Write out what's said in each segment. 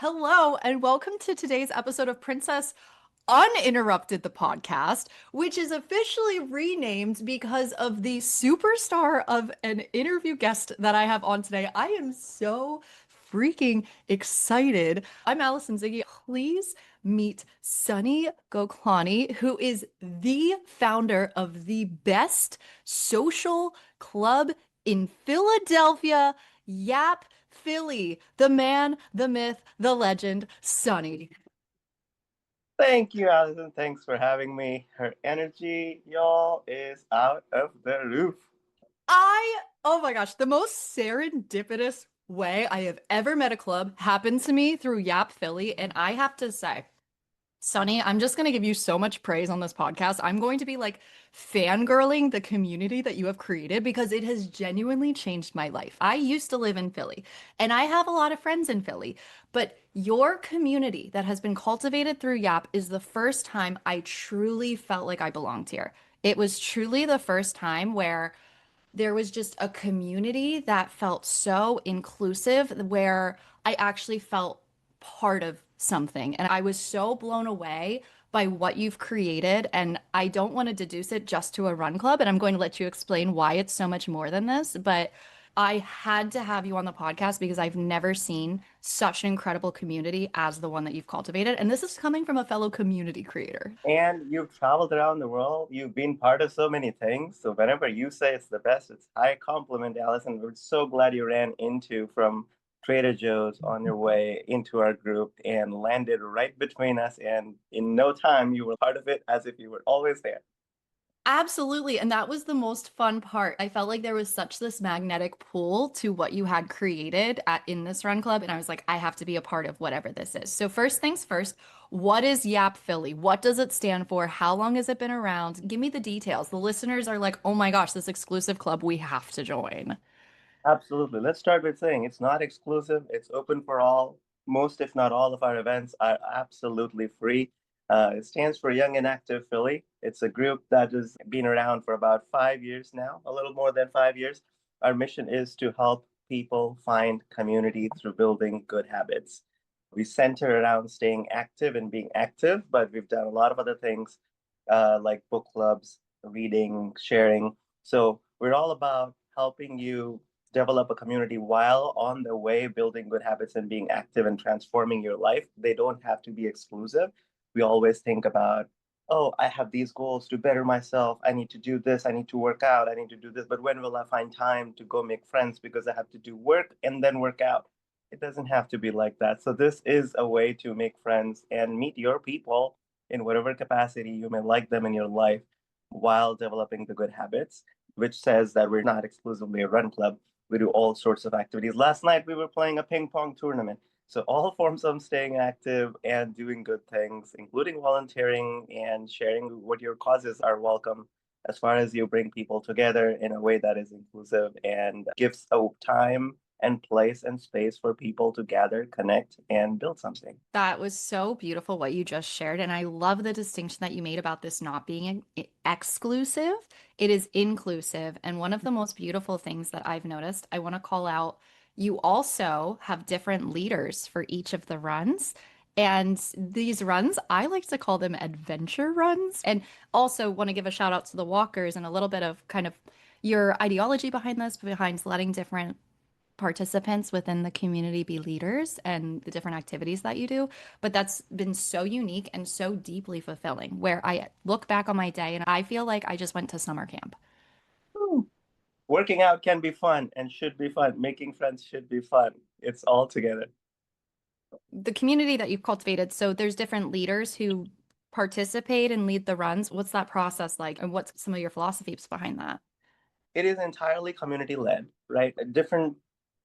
Hello, and welcome to today's episode of Princess Uninterrupted, the podcast, which is officially renamed because of the superstar of an interview guest that I have on today. I am so freaking excited. I'm Allison Ziggy. Please meet Sunny Goklani, who is the founder of the best social club in Philadelphia, YAP Philly, the man, the myth, the legend, Sunny. Thank you, Allison. Thanks for having me. Her energy, y'all, is out of the roof. Oh my gosh, the most serendipitous way I have ever met a club happened to me through YAP Philly. And I have to say, Sonny, I'm just going to give you so much praise on this podcast. I'm going to be like fangirling the community that you have created because it has genuinely changed my life. I used to live in Philly and I have a lot of friends in Philly, but your community that has been cultivated through YAP is the first time I truly felt like I belonged here. It was truly the first time where there was just a community that felt so inclusive where I actually felt part of something. And I was so blown away by what you've created. And I don't want to deduce it just to a run club. And I'm going to let you explain why it's so much more than this. But I had to have you on the podcast because I've never seen such an incredible community as the one that you've cultivated. And this is coming from a fellow community creator. And you've traveled around the world. You've been part of so many things. So whenever you say it's the best, it's high compliment, Allison. We're so glad you ran into from Trader Joe's on your way into our group and landed right between us. And in no time, you were part of it as if you were always there. Absolutely. And that was the most fun part. I felt like there was such this magnetic pull to what you had created in this run club. And I was like, I have to be a part of whatever this is. So, first things first, what is YAP Philly? What does it stand for? How long has it been around? Give me the details. The listeners are like, oh my gosh, this exclusive club, we have to join. Absolutely. Let's start with saying it's not exclusive, it's open for all. Most, if not all, of our events are absolutely free. It stands for Young and Active Philly. It's a group that has been around for about 5 years now, a little more than 5 years. Our mission is to help people find community through building good habits. We center around staying active and being active, but we've done a lot of other things like book clubs, reading, sharing. So we're all about helping you develop a community while on the way building good habits and being active and transforming your life. They don't have to be exclusive. We always think about, oh, I have these goals to better myself. I need to do this. I need to work out. I need to do this. But when will I find time to go make friends because I have to do work and then work out? It doesn't have to be like that. So, this is a way to make friends and meet your people in whatever capacity you may like them in your life while developing the good habits, which says that we're not exclusively a run club. We do all sorts of activities. Last night we were playing a ping pong tournament. So all forms of staying active and doing good things, including volunteering and sharing what your causes are welcome as far as you bring people together in a way that is inclusive and gives a time and place and space for people to gather, connect, and build something. That was so beautiful what you just shared. And I love the distinction that you made about this not being exclusive. It is inclusive. And one of the most beautiful things that I've noticed, I want to call out, you also have different leaders for each of the runs. And these runs, I like to call them adventure runs. And also want to give a shout out to the walkers and a little bit of kind of your ideology behind this, behind letting different participants within the community be leaders and the different activities that you do. But that's been so unique and so deeply fulfilling where I look back on my day and I feel like I just went to summer camp. Woo. Working out can be fun and should be fun. Making friends should be fun. It's all together. The community that you've cultivated, so there's different leaders who participate and lead the runs. What's that process like? And what's some of your philosophies behind that? It is entirely community led, right? Different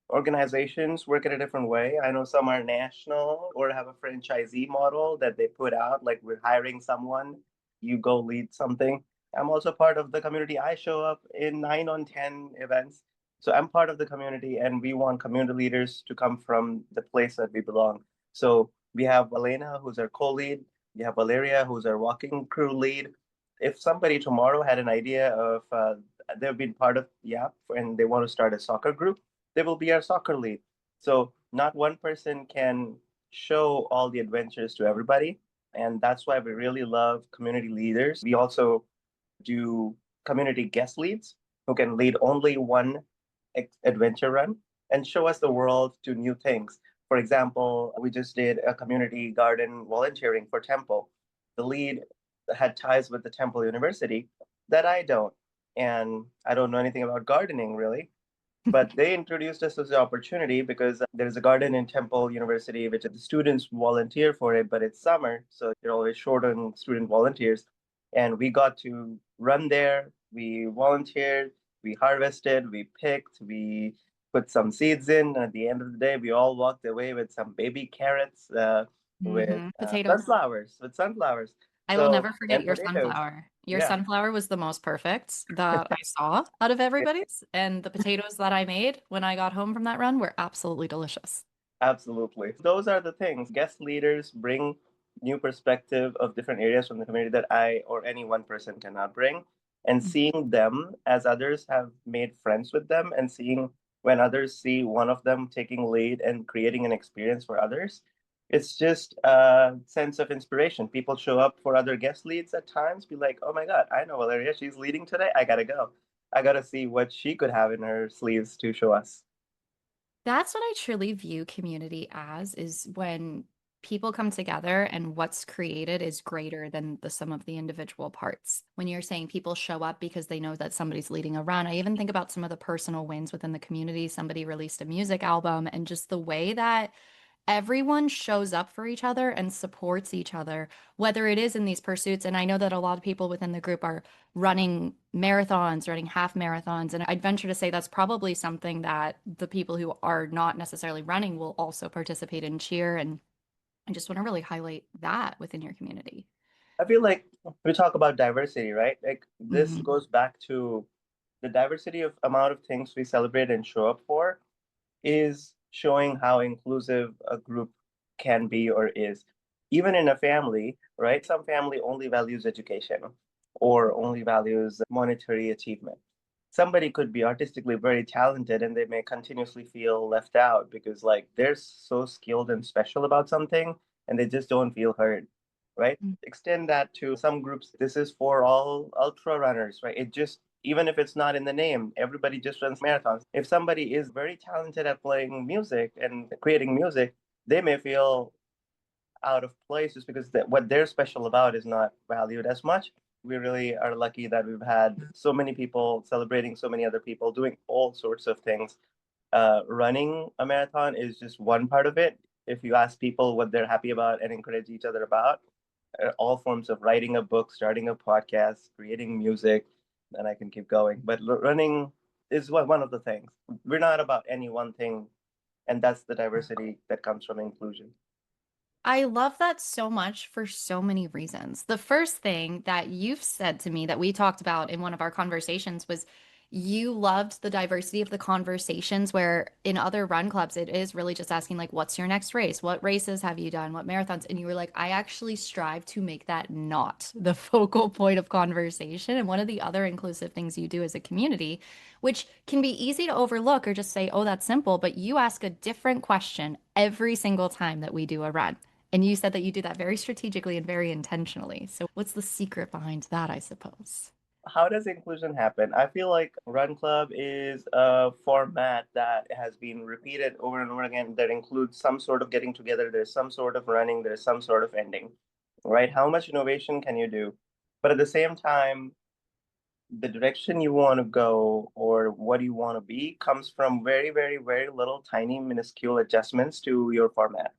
organizations work in a different way. I know some are national or have a franchisee model that they put out, like we're hiring someone, you go lead something. I'm also part of the community. I show up in 9 on 10 events. So I'm part of the community, and we want community leaders to come from the place that we belong. So we have Elena, who's our co lead. We have Valeria, who's our walking crew lead. If somebody tomorrow had an idea of they've been part of YAP and they want to start a soccer group, they will be our soccer lead. So not one person can show all the adventures to everybody. And that's why we really love community leaders. We also do community guest leads who can lead only one adventure run and show us the world to new things. For example, we just did a community garden volunteering for Temple. The lead had ties with the Temple University that I don't. And I don't know anything about gardening really, but they introduced us to the opportunity because there's a garden in Temple University, which the students volunteer for it, but it's summer, so they're always short on student volunteers. And we got to run there. We volunteered, we harvested, we picked, we put some seeds in. And at the end of the day, we all walked away with some baby carrots, with Potatoes. sunflowers, with sunflowers. I will So, never forget and your potatoes. sunflower. Your Yeah. sunflower was the most perfect that I saw out of everybody's. And the potatoes that I made when I got home from that run were absolutely delicious. Absolutely. Those are the things. Guest leaders bring new perspective of different areas from the community that I or any one person cannot bring. And seeing them as others have made friends with them and seeing when others see one of them taking lead and creating an experience for others, it's just a sense of inspiration. People show up for other guest leads at times, be like, oh my God, I know Valeria, she's leading today. I gotta go. I gotta see what she could have in her sleeves to show us. That's what I truly view community as is when people come together and what's created is greater than the sum of the individual parts. When you're saying people show up because they know that somebody's leading a run, I even think about some of the personal wins within the community. Somebody released a music album and just the way that everyone shows up for each other and supports each other, whether it is in these pursuits. And I know that a lot of people within the group are running marathons, running half marathons. And I'd venture to say that's probably something that the people who are not necessarily running will also participate in cheer. And I just want to really highlight that within your community. I feel like we talk about diversity, right? Like this Mhm. goes back to the diversity of amount of things we celebrate and show up for is showing how inclusive a group can be or is. Even in a family, right? Some family only values education or only values monetary achievement. Somebody could be artistically very talented and they may continuously feel left out because like they're so skilled and special about something and they just don't feel heard, right? Extend that to some groups. This is for all ultra runners, right? It just even if it's not in the name, everybody just runs marathons. If somebody is very talented at playing music and creating music, they may feel out of place just because what they're special about is not valued as much. We really are lucky that we've had so many people celebrating so many other people doing all sorts of things. Running a marathon is just one part of it. If you ask people what they're happy about and encourage each other about, all forms of writing a book, starting a podcast, creating music, and I can keep going. But running is one of the things. We're not about any one thing, and that's the diversity that comes from inclusion. I love that so much for so many reasons. The first thing that you've said to me that we talked about in one of our conversations was you loved the diversity of the conversations where in other run clubs it is really just asking like what's your next race? What races have you done? What marathons? And you were like I actually strive to make that not the focal point of conversation. And one of the other inclusive things you do as a community, which can be easy to overlook or just say, "Oh, that's simple," but you ask a different question every single time that we do a run. And you said that you do that very strategically and very intentionally. So, what's the secret behind that, I suppose? How does inclusion happen? I feel like Run Club is a format that has been repeated over and over again that includes some sort of getting together, there's some sort of running, there's some sort of ending, right? How much innovation can you do? But at the same time, the direction you want to go or what you want to be comes from very, very, very little tiny minuscule adjustments to your format.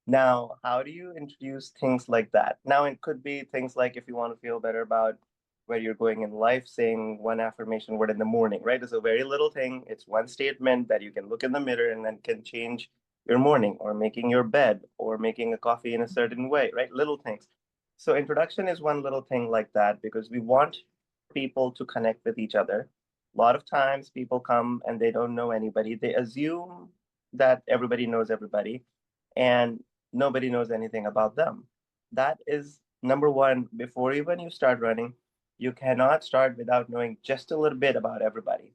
Now, how do you introduce things like that? Now, it could be things like if you want to feel better about where you're going in life, saying one affirmation word in the morning, right? It's a very little thing. It's one statement that you can look in the mirror and then can change your morning or making your bed or making a coffee in a certain way, right? Little things. So, introduction is one little thing like that because we want people to connect with each other. A lot of times people come and they don't know anybody. They assume that everybody knows everybody and nobody knows anything about them. That is number one. Before even you start running, you cannot start without knowing just a little bit about everybody.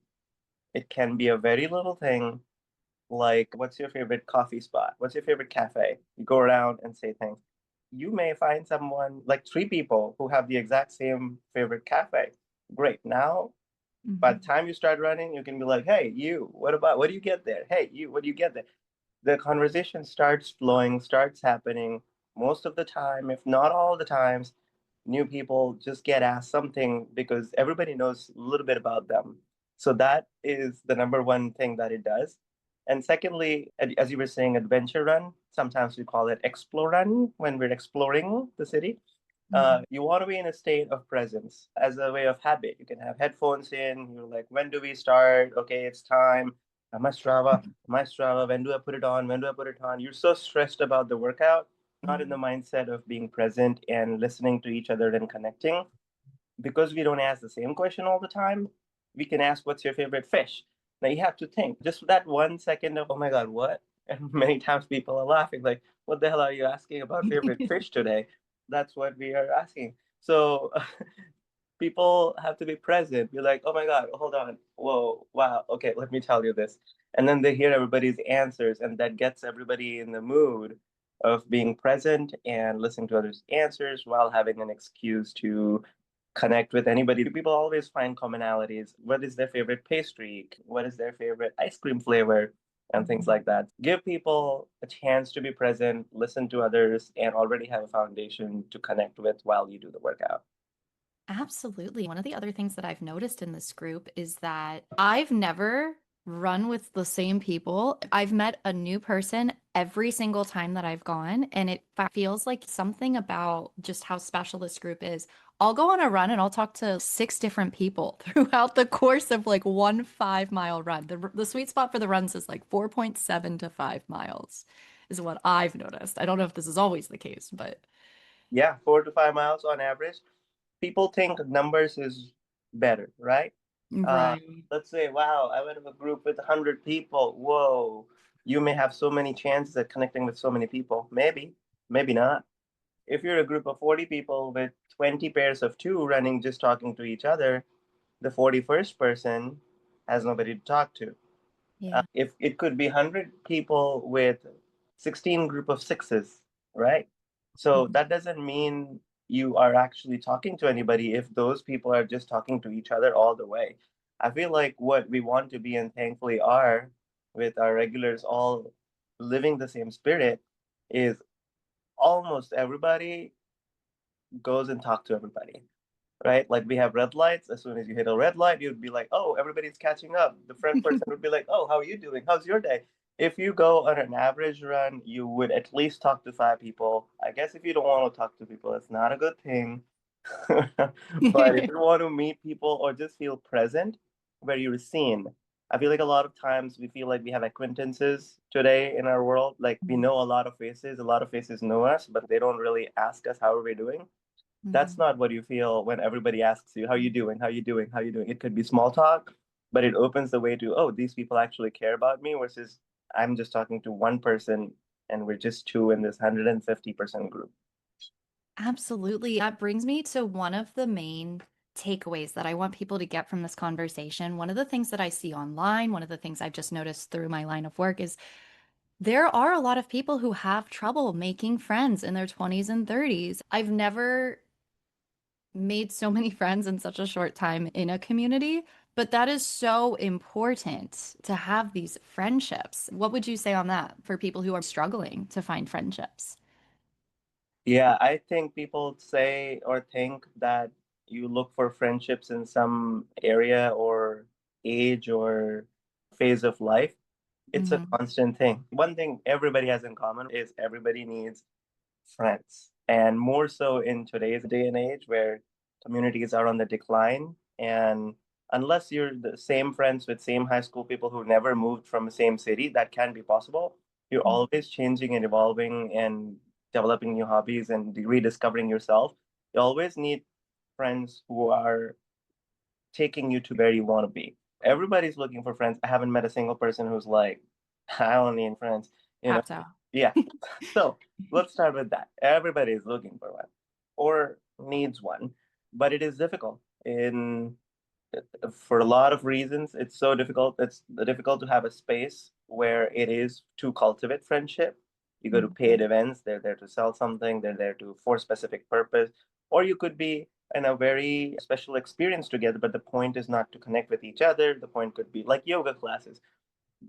It can be a very little thing, like what's your favorite coffee spot? What's your favorite cafe? You go around and say things. You may find someone like three people who have the exact same favorite cafe. Great. Now, by the Mhm. time you start running, you can be like, hey, you, what do you get there? Hey, you, what do you get there? The conversation starts flowing, starts happening most of the time, if not all the times. New people just get asked something because everybody knows a little bit about them. So that is the number one thing that it does. And secondly, as you were saying, adventure run, sometimes we call it explore run when we're exploring the city. Mhm. You want to be in a state of presence as a way of habit. You can have headphones in. You're like, when do we start? Okay, it's time. My Strava, when do I put it on? When do I put it on? You're so stressed about the workout, not in the Mhm. mindset of being present and listening to each other and connecting. Because we don't ask the same question all the time, we can ask, what's your favorite fish? Now you have to think just that 1 second of, oh my God, what? And many times people are laughing, like, what the hell are you asking about favorite fish today? That's what we are asking. So people have to be present. Be like, oh my God, hold on. Whoa, wow. Okay, let me tell you this. And then they hear everybody's answers, and that gets everybody in the mood of being present and listening to others' answers while having an excuse to connect with anybody. People always find commonalities. What is their favorite pastry? What is their favorite ice cream flavor? And things Mhm. like that. Give people a chance to be present, listen to others, and already have a foundation to connect with while you do the workout. Absolutely. One of the other things that I've noticed in this group is that I've never run with the same people. I've met a new person every single time that I've gone, and it feels like something about just how special this group is. I'll go on a run and I'll talk to six different people throughout the course of like one 5 mile run. The sweet spot for the runs is like 4.7 to 5 miles, is what I've noticed. I don't know if this is always the case, but Yeah, 4 to 5 miles on average. People think numbers is better, right? Uh, right. let's say, wow, I went to a group with 100 people. Whoa, you may have so many chances at connecting with so many people. Maybe, maybe not. If you're a group of 40 people with 20 pairs of two running, just talking to each other, the 41st person has nobody to talk to. Yeah. If it could be 100 people with 16 group of sixes, right? So Mhm. that doesn't mean you are actually talking to anybody if those people are just talking to each other all the way. I feel like what we want to be and thankfully are with our regulars all living the same spirit is almost everybody goes and talk to everybody, right? Like we have red lights. As soon as you hit a red light, you'd be like, oh, everybody's catching up. The front person would be like, oh, how are you doing? How's your day? If you go on an average run, you would at least talk to five people. I guess if you don't want to talk to people, it's not a good thing. But if you want to meet people or just feel present where you're seen, I feel like a lot of times we feel like we have acquaintances today in our world. Like we know a lot of faces know us, but they don't really ask us how are we doing. That's Mhm. not what you feel when everybody asks you, how you doing? How you doing? How you doing? It could be small talk, but it opens the way to, oh, these people actually care about me versus I'm just talking to one person and we're just two in this 150% group. Absolutely. That brings me to one of the main takeaways that I want people to get from this conversation. One of the things that I see online, one of the things I've just noticed through my line of work is there are a lot of people who have trouble making friends in their 20s and 30s. I've never made so many friends in such a short time in a community, but that is so important to have these friendships. What would you say on that for people who are struggling to find friendships? Yeah, I think people say or think that you look for friendships in some area or age or phase of life. It's a Mhm. constant thing. One thing everybody has in common is everybody needs friends. And more so in today's day and age where communities are on the decline. And unless you're the same friends with same high school people who never moved from the same city, that can be possible. You're always changing and evolving and developing new hobbies and rediscovering yourself. You always need friends who are taking you to where you want to be. Everybody's looking for friends. I haven't met a single person who's like, I don't need friends. You know, Tapped out. yeah. So let's start with that. Everybody is looking for one or needs one, but it is difficult in for a lot of reasons, it's so difficult. It's difficult to have a space where it is to cultivate friendship. You go to paid events, they're there to sell something, they're there to for a specific purpose, or you could be in a very special experience together, but the point is not to connect with each other. The point could be like yoga classes.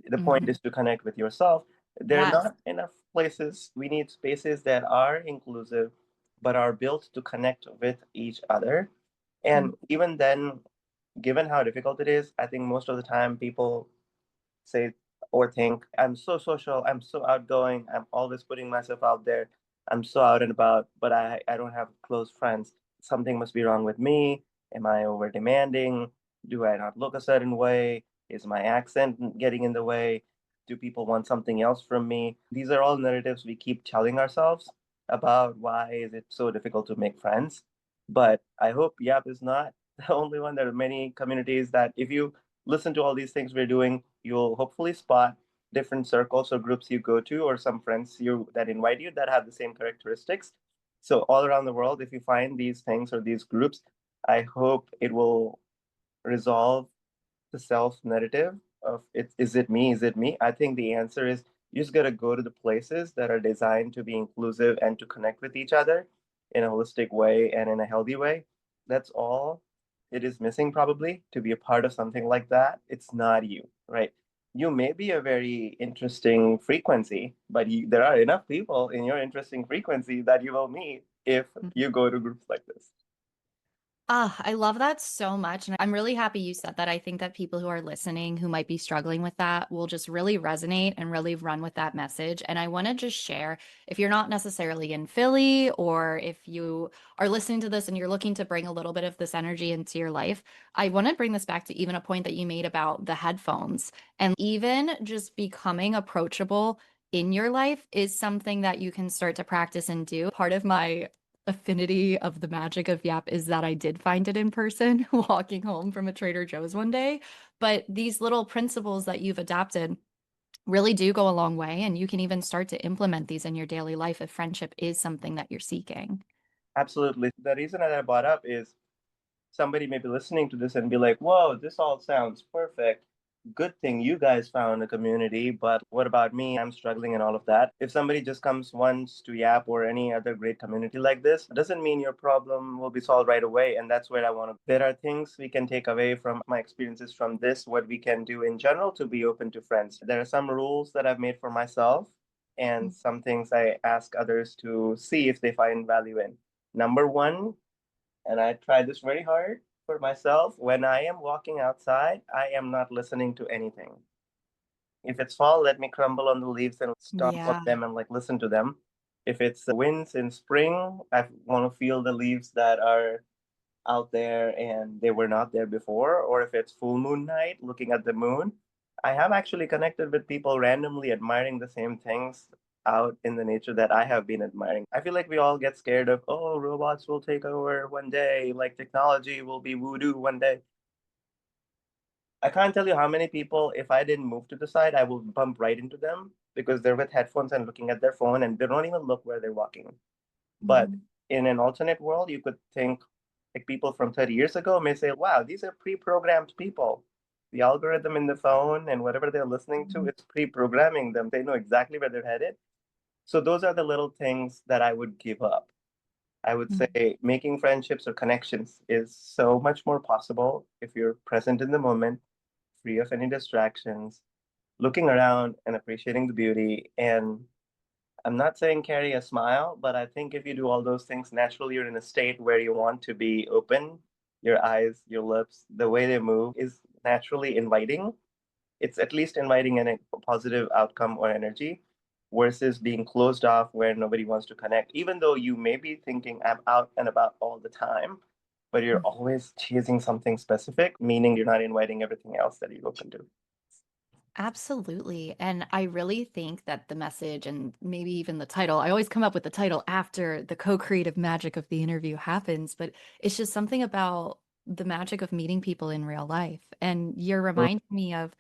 The point Mhm. is to connect with yourself. There are Yes. not enough places. We need spaces that are inclusive, but are built to connect with each other. Mm. And even then, given how difficult it is, I think most of the time people say or think, I'm so social, I'm so outgoing, I'm always putting myself out there, I'm so out and about, but I don't have close friends. Something must be wrong with me. Am I over demanding? Do I not look a certain way? Is my accent getting in the way? Do people want something else from me? These are all narratives we keep telling ourselves about why is it so difficult to make friends. But I hope YAP is not the only one. There are many communities that if you listen to all these things we're doing, you'll hopefully spot different circles or groups you go to or some friends you that invite you that have the same characteristics. So all around the world, if you find these things or these groups, I hope it will resolve the self narrative of it is it me, is it me. I think the answer is you just got to go to the places that are designed to be inclusive and to connect with each other in a holistic way and in a healthy way. That's all it is missing probably to be a part of something like that. It's not you, right? You may be a very interesting frequency, but there are enough people in your interesting frequency that you will meet if you go to groups like this. Ah, I love that so much. And I'm really happy you said that. I think that people who are listening who might be struggling with that will just really resonate and really run with that message. And I want to just share if you're not necessarily in Philly or if you are listening to this and you're looking to bring a little bit of this energy into your life, I want to bring this back to even a point that you made about the headphones and even just becoming approachable in your life is something that you can start to practice and do. Part of my affinity of the magic of YAP is that I did find it in person walking home from a Trader Joe's one day. But these little principles that you've adapted really do go a long way. And you can even start to implement these in your daily life if friendship is something that you're seeking. Absolutely. The reason that I brought up is somebody may be listening to this and be like, whoa, this all sounds perfect. Good thing you guys found a community, but what about me? I'm struggling and all of that. If somebody just comes once to YAP or any other great community like this, doesn't mean your problem will be solved right away. And that's where I want to. There are things we can take away from my experiences from this, what we can do in general to be open to friends. There are some rules that I've made for myself and some things I ask others to see if they find value in. Number one, and I try this very hard for myself. When I am walking outside, I am not listening to anything. If it's fall, let me crumble on the leaves and stomp on Yeah. them and like listen to them. If it's the winds in spring, I want to feel the leaves that are out there and they were not there before. Or if it's full moon night, looking at the moon, I have actually connected with people randomly admiring the same things out in the nature that I have been admiring. I feel like we all get scared of, oh, robots will take over one day, like technology will be voodoo one day. I can't tell you how many people, if I didn't move to the side, I will bump right into them because they're with headphones and looking at their phone and they don't even look where they're walking. But Mhm. in an alternate world, you could think like people from 30 years ago may say, wow, these are pre-programmed people. The algorithm in the phone and whatever they're listening to, it's pre-programming them. They know exactly where they're headed. So those are the little things that I would give up. I would say making friendships or connections is so much more possible if you're present in the moment, free of any distractions, looking around and appreciating the beauty. And I'm not saying carry a smile, but I think if you do all those things naturally, you're in a state where you want to be open. Your eyes, your lips, the way they move is naturally inviting. It's at least inviting a positive outcome or energy versus being closed off where nobody wants to connect, even though you may be thinking I'm out and about all the time, but you're always chasing something specific, meaning you're not inviting everything else that you're open to. Absolutely. And I really think that the message and maybe even the title, I always come up with the title after the co-creative magic of the interview happens, but it's just something about the magic of meeting people in real life. And you're reminding me of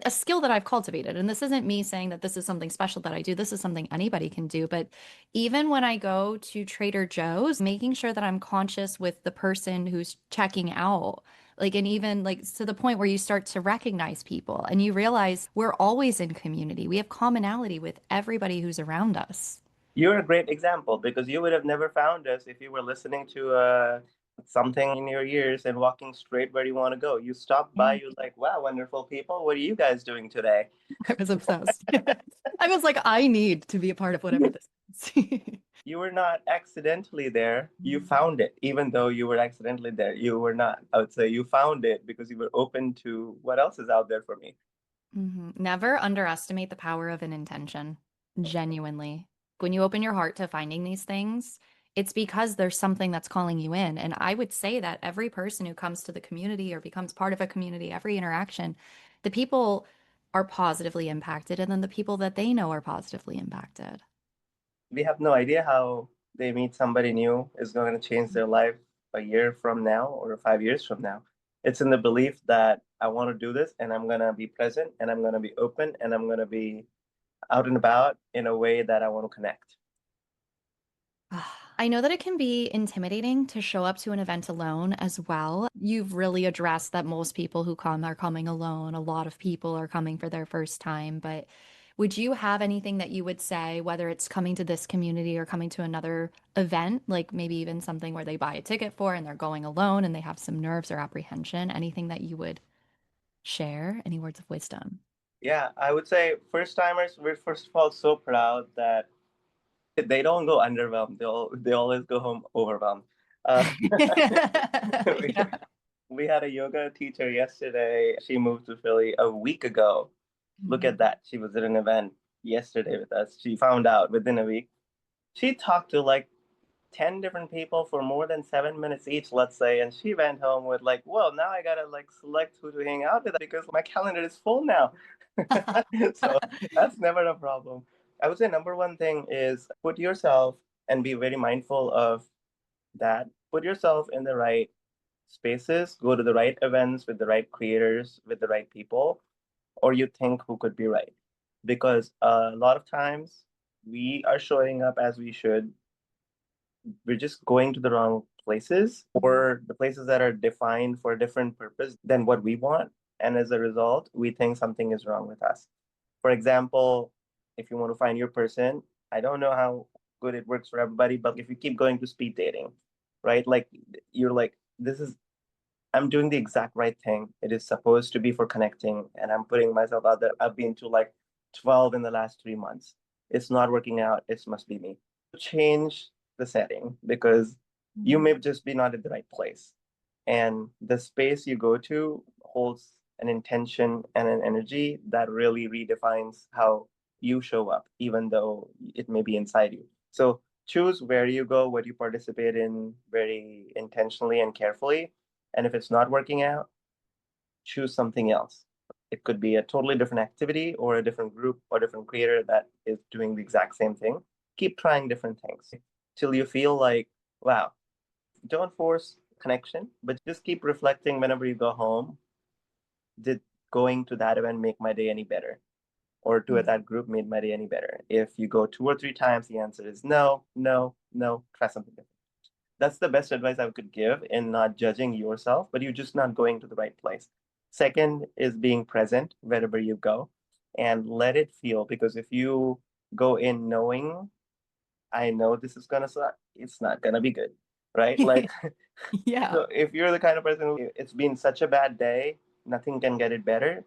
a skill that I've cultivated. And this isn't me saying that this is something special that I do. This is something anybody can do. But even when I go to Trader Joe's, making sure that I'm conscious with the person who's checking out Like, and even like to the point where you start to recognize people and you realize we're always in community. We have commonality with everybody who's around us. You're a great example because you would have never found us if you were listening to something in your ears and walking straight where you want to go. You stopped by, Yeah. you was like, wow, wonderful people. What are you guys doing today? I was obsessed. I was like, I need to be a part of whatever this is. You were not accidentally there. You found it, even though you were accidentally there. You were not. I would say you found it because you were open to what else is out there for me. Never underestimate the power of an intention. Genuinely. When you open your heart to finding these things, it's because there's something that's calling you in. And I would say that every person who comes to the community or becomes part of a community, every interaction, the people are positively impacted, and then the people that they know are positively impacted. We have no idea how they meet somebody new is going to change their life a year from now or 5 years from now. It's in the belief that I want to do this and I'm going to be present and I'm going to be open and I'm going to be out and about in a way that I want to connect. I know that it can be intimidating to show up to an event alone as well. You've really addressed that most people who come are coming alone. A lot of people are coming for their first time. But would you have anything that you would say, whether it's coming to this community or coming to another event, like maybe even something where they buy a ticket for and they're going alone and they have some nerves or apprehension? Anything that you would share? Any words of wisdom? Yeah, I would say first timers, we're first of all so proud that they don't go underwhelmed. They always go home overwhelmed. Uh, we, Yeah. we had a yoga teacher yesterday. She moved to Philly a week ago. Look Mhm. at that. She was at an event yesterday with us. She found out within a week. She talked to like 10 different people for more than 7 minutes each, let's say, and she went home with like, well, now I gotta like select who to hang out with because my calendar is full now. So that's never a problem. I would say number one thing is put yourself and be very mindful of that. Put yourself in the right spaces, go to the right events with the right creators, with the right people, or you think who could be right. Because a lot of times we are showing up as we should, we're just going to the wrong places or the places that are defined for a different purpose than what we want. And as a result, we think something is wrong with us. For example, if you want to find your person, I don't know how good it works for everybody, but if you keep going to speed dating, right? Like you're like, this is, I'm doing the exact right thing. It is supposed to be for connecting, and I'm putting myself out there. I've been to like 12 in the last 3 months. It's not working out. It must be me. Change the setting because you Mhm. may just be not at the right place. And the space you go to holds an intention and an energy that really redefines how you show up, even though it may be inside you. So choose where you go, what you participate in very intentionally and carefully. And if it's not working out, choose something else. It could be a totally different activity or a different group or different creator that is doing the exact same thing. Keep trying different things till you feel like, wow, don't force connection, but just keep reflecting whenever you go home. Did going to that event make my day any better? Or to Mhm. that group made my day any better? If you go 2 or 3 times, the answer is no, no, no, try something different. That's the best advice I could give in not judging yourself, but you're just not going to the right place. Second is being present wherever you go and let it feel because if you go in knowing, I know this is gonna suck, it's not gonna be good, right? Like, Yeah. so if you're the kind of person who it's been such a bad day, nothing can get it better,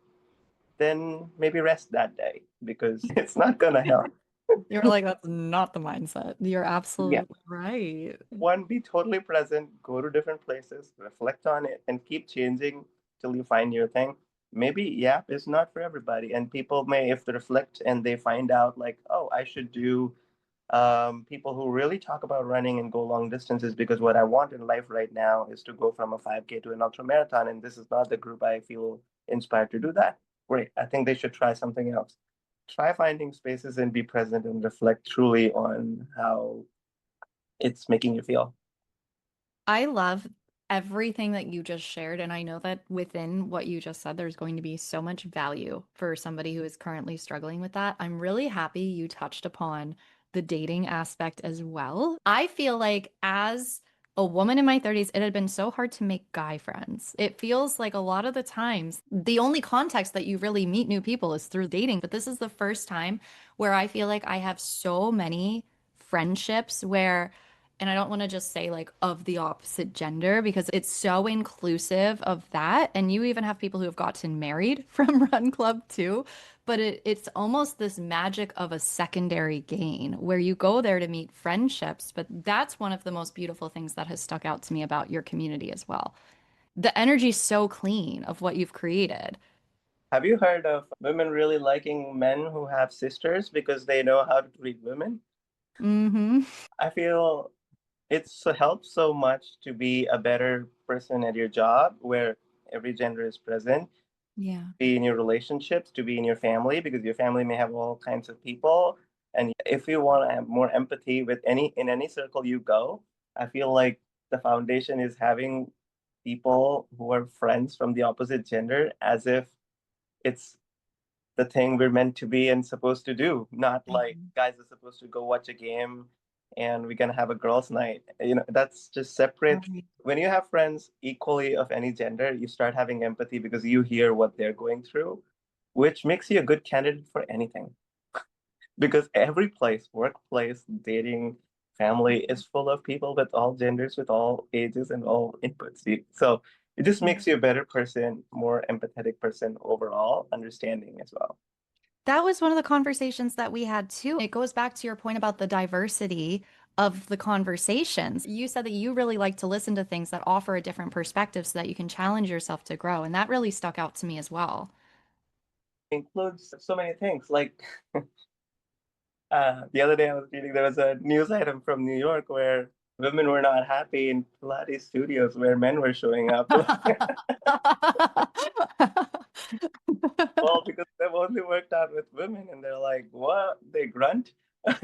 then maybe rest that day because it's not gonna help. You're like, that's not the mindset. You're Yeah. absolutely right. One, be totally present, go to different places, reflect on it, and keep changing till you find your thing. Maybe YAP is not for everybody, and people may, if they reflect and they find out, like, oh, I should do people who really talk about running and go long distances because what I want in life right now is to go from a 5K to an ultra marathon, and this is not the group I feel inspired to do that. Great, I think they should try something else. Try finding spaces and be present and reflect truly on how it's making you feel. I love everything that you just shared. And I know that within what you just said, there's going to be so much value for somebody who is currently struggling with that. I'm really happy you touched upon the dating aspect as well. I feel like as a woman in my 30s, it had been so hard to make guy friends. It feels like a lot of the times the only context that you really meet new people is through dating. But this is the first time where I feel like I have so many friendships where, and I don't want to just say like of the opposite gender because it's so inclusive of that. And you even have people who have gotten married from Run Club too. But it's almost this magic of a secondary gain where you go there to meet friendships. But that's one of the most beautiful things that has stuck out to me about your community as well. The energy's so clean of what you've created. Have you heard of women really liking men who have sisters because they know how to treat women? Hmm. I feel it's helps so much to be a better person at your job where every gender is present, Yeah. be in your relationships, to be in your family, because your family may have all kinds of people. And if you want to have more empathy with any circle you go, I feel like the foundation is having people who are friends from the opposite gender as if it's the thing we're meant to be and supposed to do, not like Mhm. guys are supposed to go watch a game and we're gonna have a girls' night. That's just separate. Right. When you have friends equally of any gender, you start having empathy because you hear what they're going through, which makes you a good candidate for anything. Because every place, workplace, dating, family is full of people with all genders, with all ages and all inputs. So it just makes you a better person, more empathetic person overall, understanding as well. That was one of the conversations that we had too. It goes back to your point about the diversity of the conversations. You said that you really like to listen to things that offer a different perspective so that you can challenge yourself to grow. And that really stuck out to me as well. Includes so many things. Like the other day, I was reading there was a news item from New York where women were not happy in Pilates studios where men were showing up. Well, because they've only worked out with women, and they're like, "What? They grunt?" And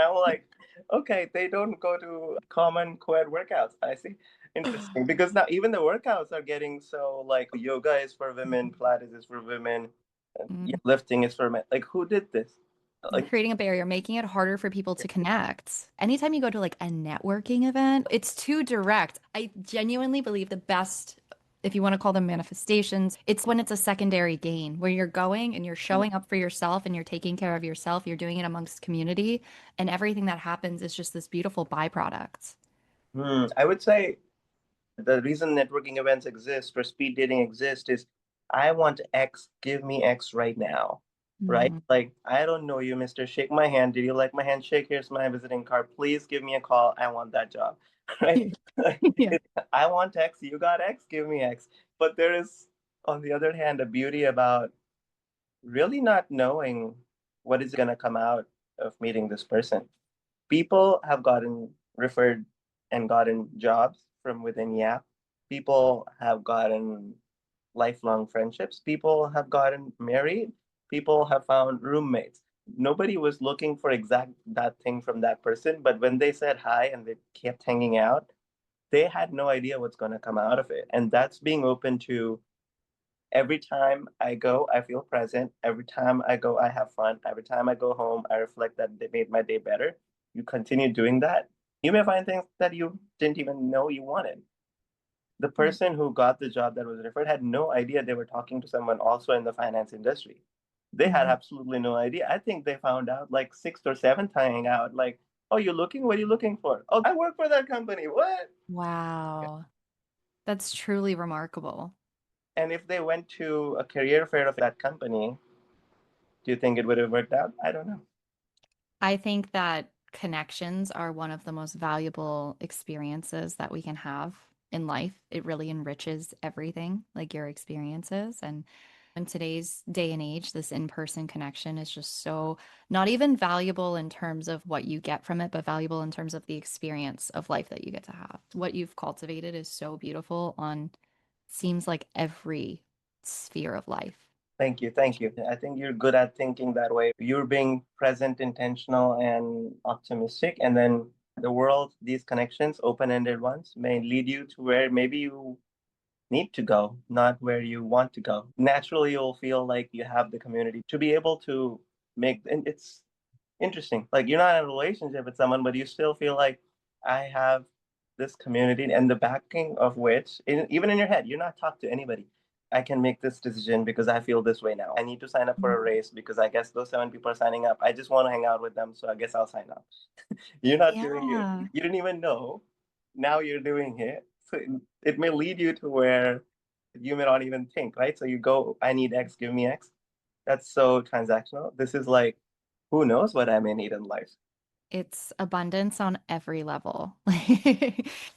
I'm like, "Okay, they don't go to common co-ed workouts." I see. Interesting, because now even the workouts are getting so like yoga is for women, Pilates is for women, and Mm. lifting is for men. Like, who did this? You're Like, creating a barrier, making it harder for people to connect. Anytime you go to like a networking event, it's too direct. I genuinely believe the best, if you want to call them manifestations, it's when it's a secondary gain, where you're going and you're showing up for yourself and you're taking care of yourself, you're doing it amongst community, and everything that happens is just this beautiful byproduct. I would say the reason networking events exist or speed dating exist is I want X, give me X right now. Right? Mm. Like, I don't know you, Mr. Shake my hand. Did you like my handshake? Here's my visiting card. Please give me a call. I want that job. Right? Yeah. I want X, you got X, give me X. But there is, on the other hand, a beauty about really not knowing what is going to come out of meeting this person. People have gotten referred and gotten jobs from within YAP. People have gotten lifelong friendships. People have gotten married. People have found roommates. Nobody was looking for exact that thing from that person, but when they said hi and they kept hanging out, they had no idea what's going to come out of it. And that's being open to every time I go, I feel present. Every time I go, I have fun. Every time I go home, I reflect that they made my day better. You continue doing that. You may find things that you didn't even know you wanted. The person who got the job that was referred had no idea they were talking to someone also in the finance industry. They had Mhm. absolutely no idea. I think they found out like sixth or seventh time out, like, oh, you're looking? What are you looking for? Oh, I work for that company. What? Wow. That's truly remarkable. And if they went to a career fair of that company, do you think it would have worked out? I don't know. I think that connections are one of the most valuable experiences that we can have in life. It really enriches everything, like your experiences. And in today's day and age, this in-person connection is just so not even valuable in terms of what you get from it, but valuable in terms of the experience of life that you get to have. What you've cultivated is so beautiful on seems like every sphere of life. Thank you. Thank you. I think you're good at thinking that way. You're being present, intentional, and optimistic. And then the world, these connections, open ended ones, may lead you to where maybe you need to go, not where you want to go. Naturally, you'll feel like you have the community to be able to make, and it's interesting. Like, you're not in a relationship with someone, but you still feel like I have this community and the backing of which, even in your head, you're not talking to anybody. I can make this decision because I feel this way now. I need to sign up for a race because I guess those 7 people are signing up. I just want to hang out with them, so I guess I'll sign up. You're not doing it. Yeah. You didn't even know. Now you're doing it. So it may lead you to where you may not even think, right? So you go, I need X, give me X. That's so transactional. This is like, who knows what I may need in life. It's abundance on every level.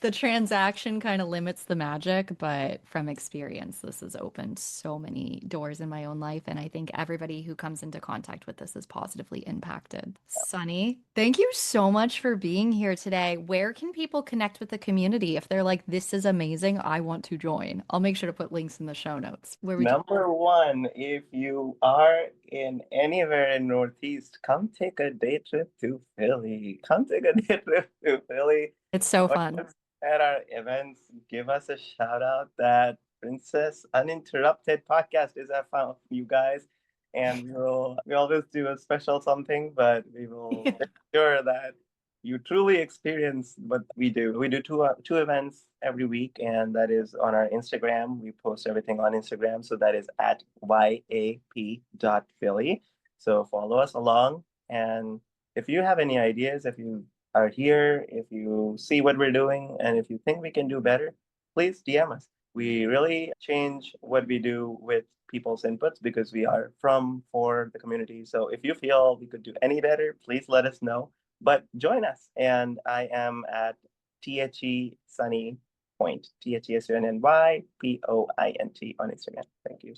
The transaction kind of limits the magic, but from experience, this has opened so many doors in my own life. And I think everybody who comes into contact with this is positively impacted. Sunny, thank you so much for being here today. Where can people connect with the community if they're like, this is amazing, I want to join? I'll make sure to put links in the show notes. Where would you? Number one, if you are in anywhere in Northeast, come take a day trip to Philly. Come take a day trip to Philly. It's so Join fun. us at our events. Give us a shout out. That Princess Uninterrupted podcast is I found you guys. And we always do a special something, but we will make sure that you truly experience what we do. We do two events every week, and that is on our Instagram. We post everything on Instagram, so that is at yap.philly. So follow us along, and if you have any ideas, if you are here, if you see what we're doing, and if you think we can do better, please DM us. We really change what we do with people's inputs because we are from for the community. So if you feel we could do any better, please let us know. But join us. And I am at THE Sunny Point, THESUNNYPOINT on Instagram. Thank you.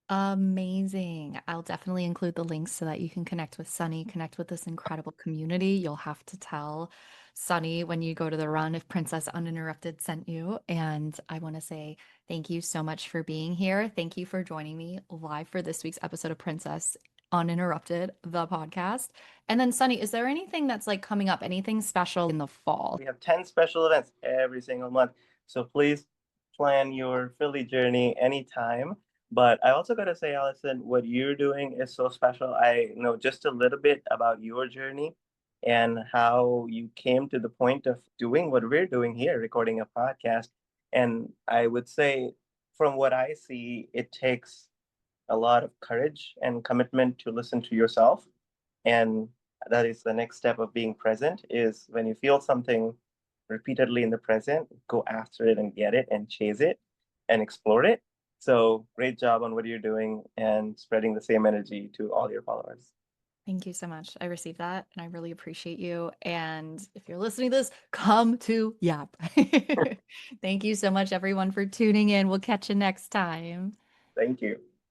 Amazing. I'll definitely include the links so that you can connect with Sunny, connect with this incredible community. You'll have to tell Sunny when you go to the run if Princess Uninterrupted sent you. And I want to say thank you so much for being here. Thank you for joining me live for this week's episode of Princess Uninterrupted, the podcast. And then, Sunny, is there anything that's like coming up, anything special in the fall? We have 10 special events every single month. So please plan your Philly journey anytime. But I also got to say, Allison, what you're doing is so special. I know just a little bit about your journey and how you came to the point of doing what we're doing here, recording a podcast. And I would say, from what I see, it takes a lot of courage and commitment to listen to yourself. And that is the next step of being present is when you feel something repeatedly in the present, go after it and get it and chase it and explore it. So great job on what you're doing and spreading the same energy to all your followers. Thank you so much. I received that and I really appreciate you. And if you're listening to this, come to YAP. Thank you so much, everyone, for tuning in. We'll catch you next time. Thank you.